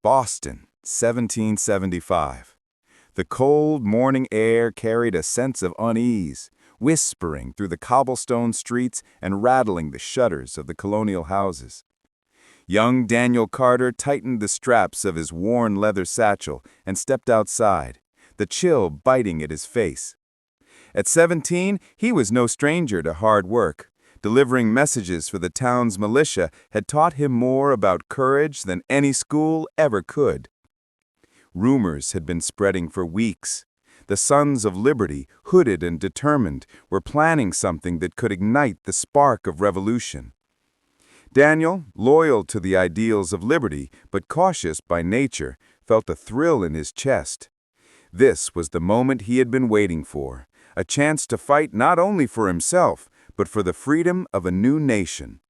Boston, 1775. The cold morning air carried a sense of unease, whispering through the cobblestone streets and rattling the shutters of the colonial houses. Young Daniel Carter tightened the straps of his worn leather satchel and stepped outside, the chill biting at his face. At 17, he was no stranger to hard work. Delivering messages for the town's militia had taught him more about courage than any school ever could. Rumors had been spreading for weeks. The Sons of Liberty, hooded and determined, were planning something that could ignite the spark of revolution. Daniel, loyal to the ideals of liberty but cautious by nature, felt a thrill in his chest. This was the moment he had been waiting for, a chance to fight not only for himself, but for the freedom of a new nation.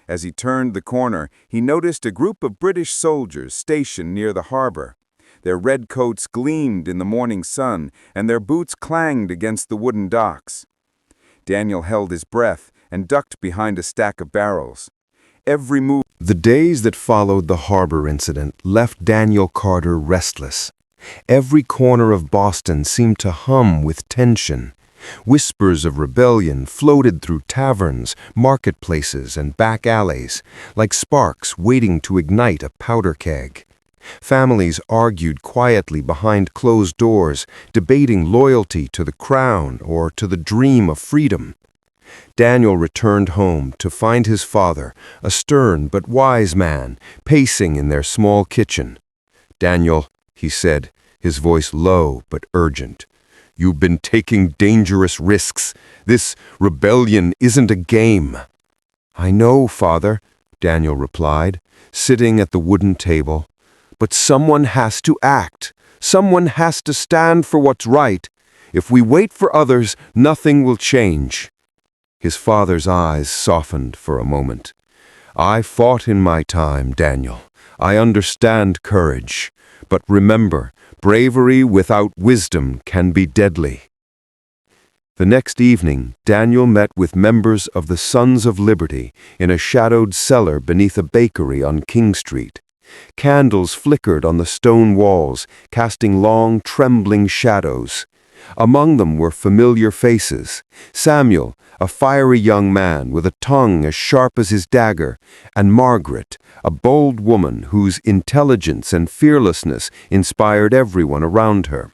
As he turned the corner, he noticed a group of British soldiers stationed near the harbor. Their red coats gleamed in the morning sun, and their boots clanged against the wooden docks. Daniel held his breath and ducked behind a stack of barrels. Every move. The days that followed the harbor incident left Daniel Carter restless. Every corner of Boston seemed to hum with tension. Whispers of rebellion floated through taverns, marketplaces, and back alleys, like sparks waiting to ignite a powder keg. Families argued quietly behind closed doors, debating loyalty to the crown or to the dream of freedom. Daniel returned home to find his father, a stern but wise man, pacing in their small kitchen. "Daniel," he said, his voice low but urgent, "you've been taking dangerous risks. This rebellion isn't a game." "I know, Father," Daniel replied, sitting at the wooden table. "But someone has to act. Someone has to stand for what's right. If we wait for others, nothing will change." His father's eyes softened for a moment. "I fought in my time, Daniel. I understand courage. But remember, bravery without wisdom can be deadly." The next evening, Daniel met with members of the Sons of Liberty in a shadowed cellar beneath a bakery on King Street. Candles flickered on the stone walls, casting long, trembling shadows. Among them were familiar faces: Samuel, a fiery young man with a tongue as sharp as his dagger, and Margaret, a bold woman whose intelligence and fearlessness inspired everyone around her.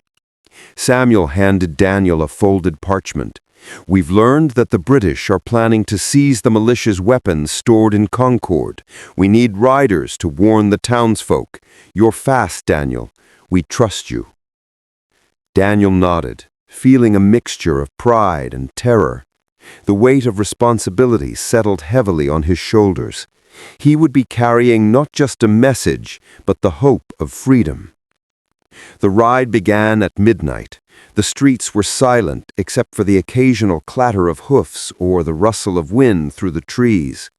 Samuel handed Daniel a folded parchment. "We've learned that the British are planning to seize the militia's weapons stored in Concord. We need riders to warn the townsfolk. You're fast, Daniel. We trust you." Daniel nodded, feeling a mixture of pride and terror. The weight of responsibility settled heavily on his shoulders. He would be carrying not just a message, but the hope of freedom. The ride began at midnight. The streets were silent except for the occasional clatter of hoofs or the rustle of wind through the trees.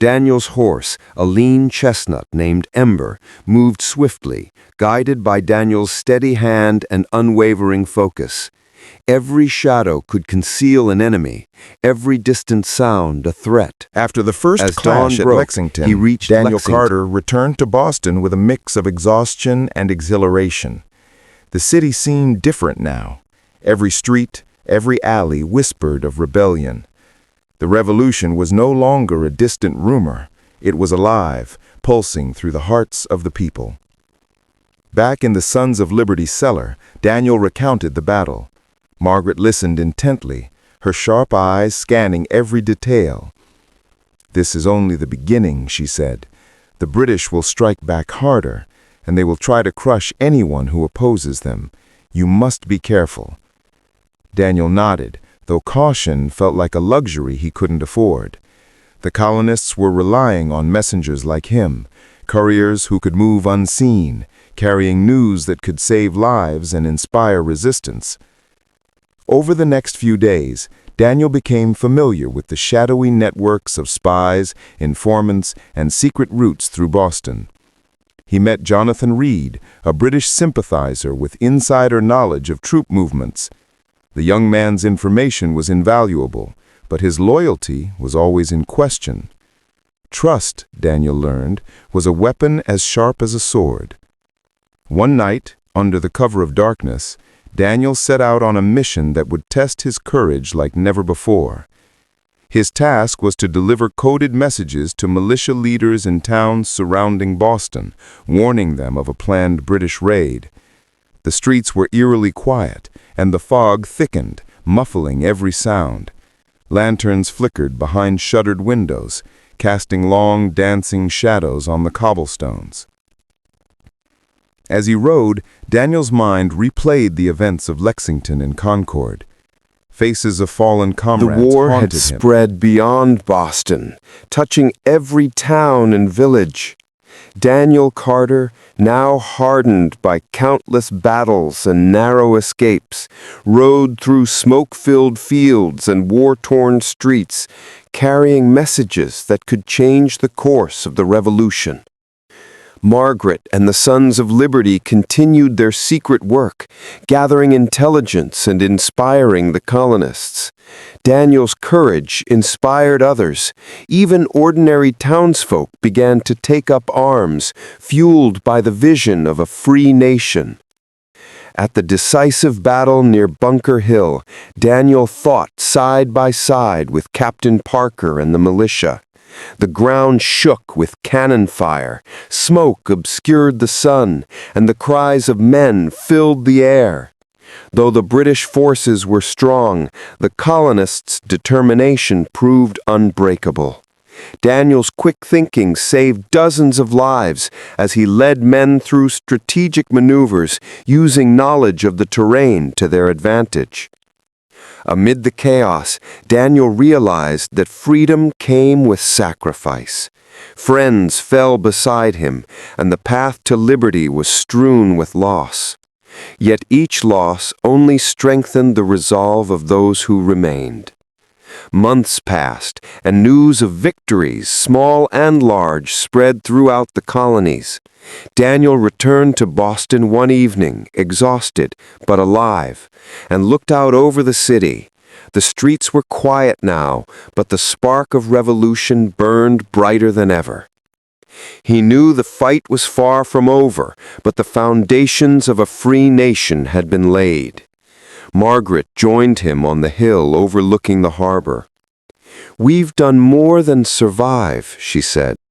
Daniel's horse, a lean chestnut named Ember, moved swiftly, guided by Daniel's steady hand and unwavering focus. Every shadow could conceal an enemy, every distant sound a threat. After the first As clash dawn at broke, Lexington, he reached Daniel Lexington. Carter returned to Boston with a mix of exhaustion and exhilaration. The city seemed different now. Every street, every alley whispered of rebellion. The revolution was no longer a distant rumor. It was alive, pulsing through the hearts of the people. Back in the Sons of Liberty cellar, Daniel recounted the battle. Margaret listened intently, her sharp eyes scanning every detail. "This is only the beginning," she said. "The British will strike back harder, and they will try to crush anyone who opposes them. You must be careful." Daniel nodded, though caution felt like a luxury he couldn't afford. The colonists were relying on messengers like him, couriers who could move unseen, carrying news that could save lives and inspire resistance. Over the next few days, Daniel became familiar with the shadowy networks of spies, informants, and secret routes through Boston. He met Jonathan Reed, a British sympathizer with insider knowledge of troop movements. The young man's information was invaluable, but his loyalty was always in question. Trust, Daniel learned, was a weapon as sharp as a sword. One night, under the cover of darkness, Daniel set out on a mission that would test his courage like never before. His task was to deliver coded messages to militia leaders in towns surrounding Boston, warning them of a planned British raid. The streets were eerily quiet, and the fog thickened, muffling every sound. Lanterns flickered behind shuttered windows, casting long, dancing shadows on the cobblestones. As he rode, Daniel's mind replayed the events of Lexington and Concord. Faces of fallen comrades The war had haunted him. spread beyond Boston, touching every town and village. Daniel Carter, now hardened by countless battles and narrow escapes, rode through smoke-filled fields and war-torn streets, carrying messages that could change the course of the revolution. Margaret and the Sons of Liberty continued their secret work, gathering intelligence and inspiring the colonists. Daniel's courage inspired others. Even ordinary townsfolk began to take up arms, fueled by the vision of a free nation. At the decisive battle near Bunker Hill, Daniel fought side by side with Captain Parker and the militia. The ground shook with cannon fire, smoke obscured the sun, and the cries of men filled the air. Though the British forces were strong, the colonists' determination proved unbreakable. Daniel's quick thinking saved dozens of lives as he led men through strategic maneuvers, using knowledge of the terrain to their advantage. Amid the chaos, Daniel realized that freedom came with sacrifice. Friends fell beside him, and the path to liberty was strewn with loss. Yet each loss only strengthened the resolve of those who remained. Months passed, and news of victories, small and large, spread throughout the colonies. Daniel returned to Boston one evening, exhausted but alive, and looked out over the city. The streets were quiet now, but the spark of revolution burned brighter than ever. He knew the fight was far from over, but the foundations of a free nation had been laid. Margaret joined him on the hill overlooking the harbor. "We've done more than survive," she said.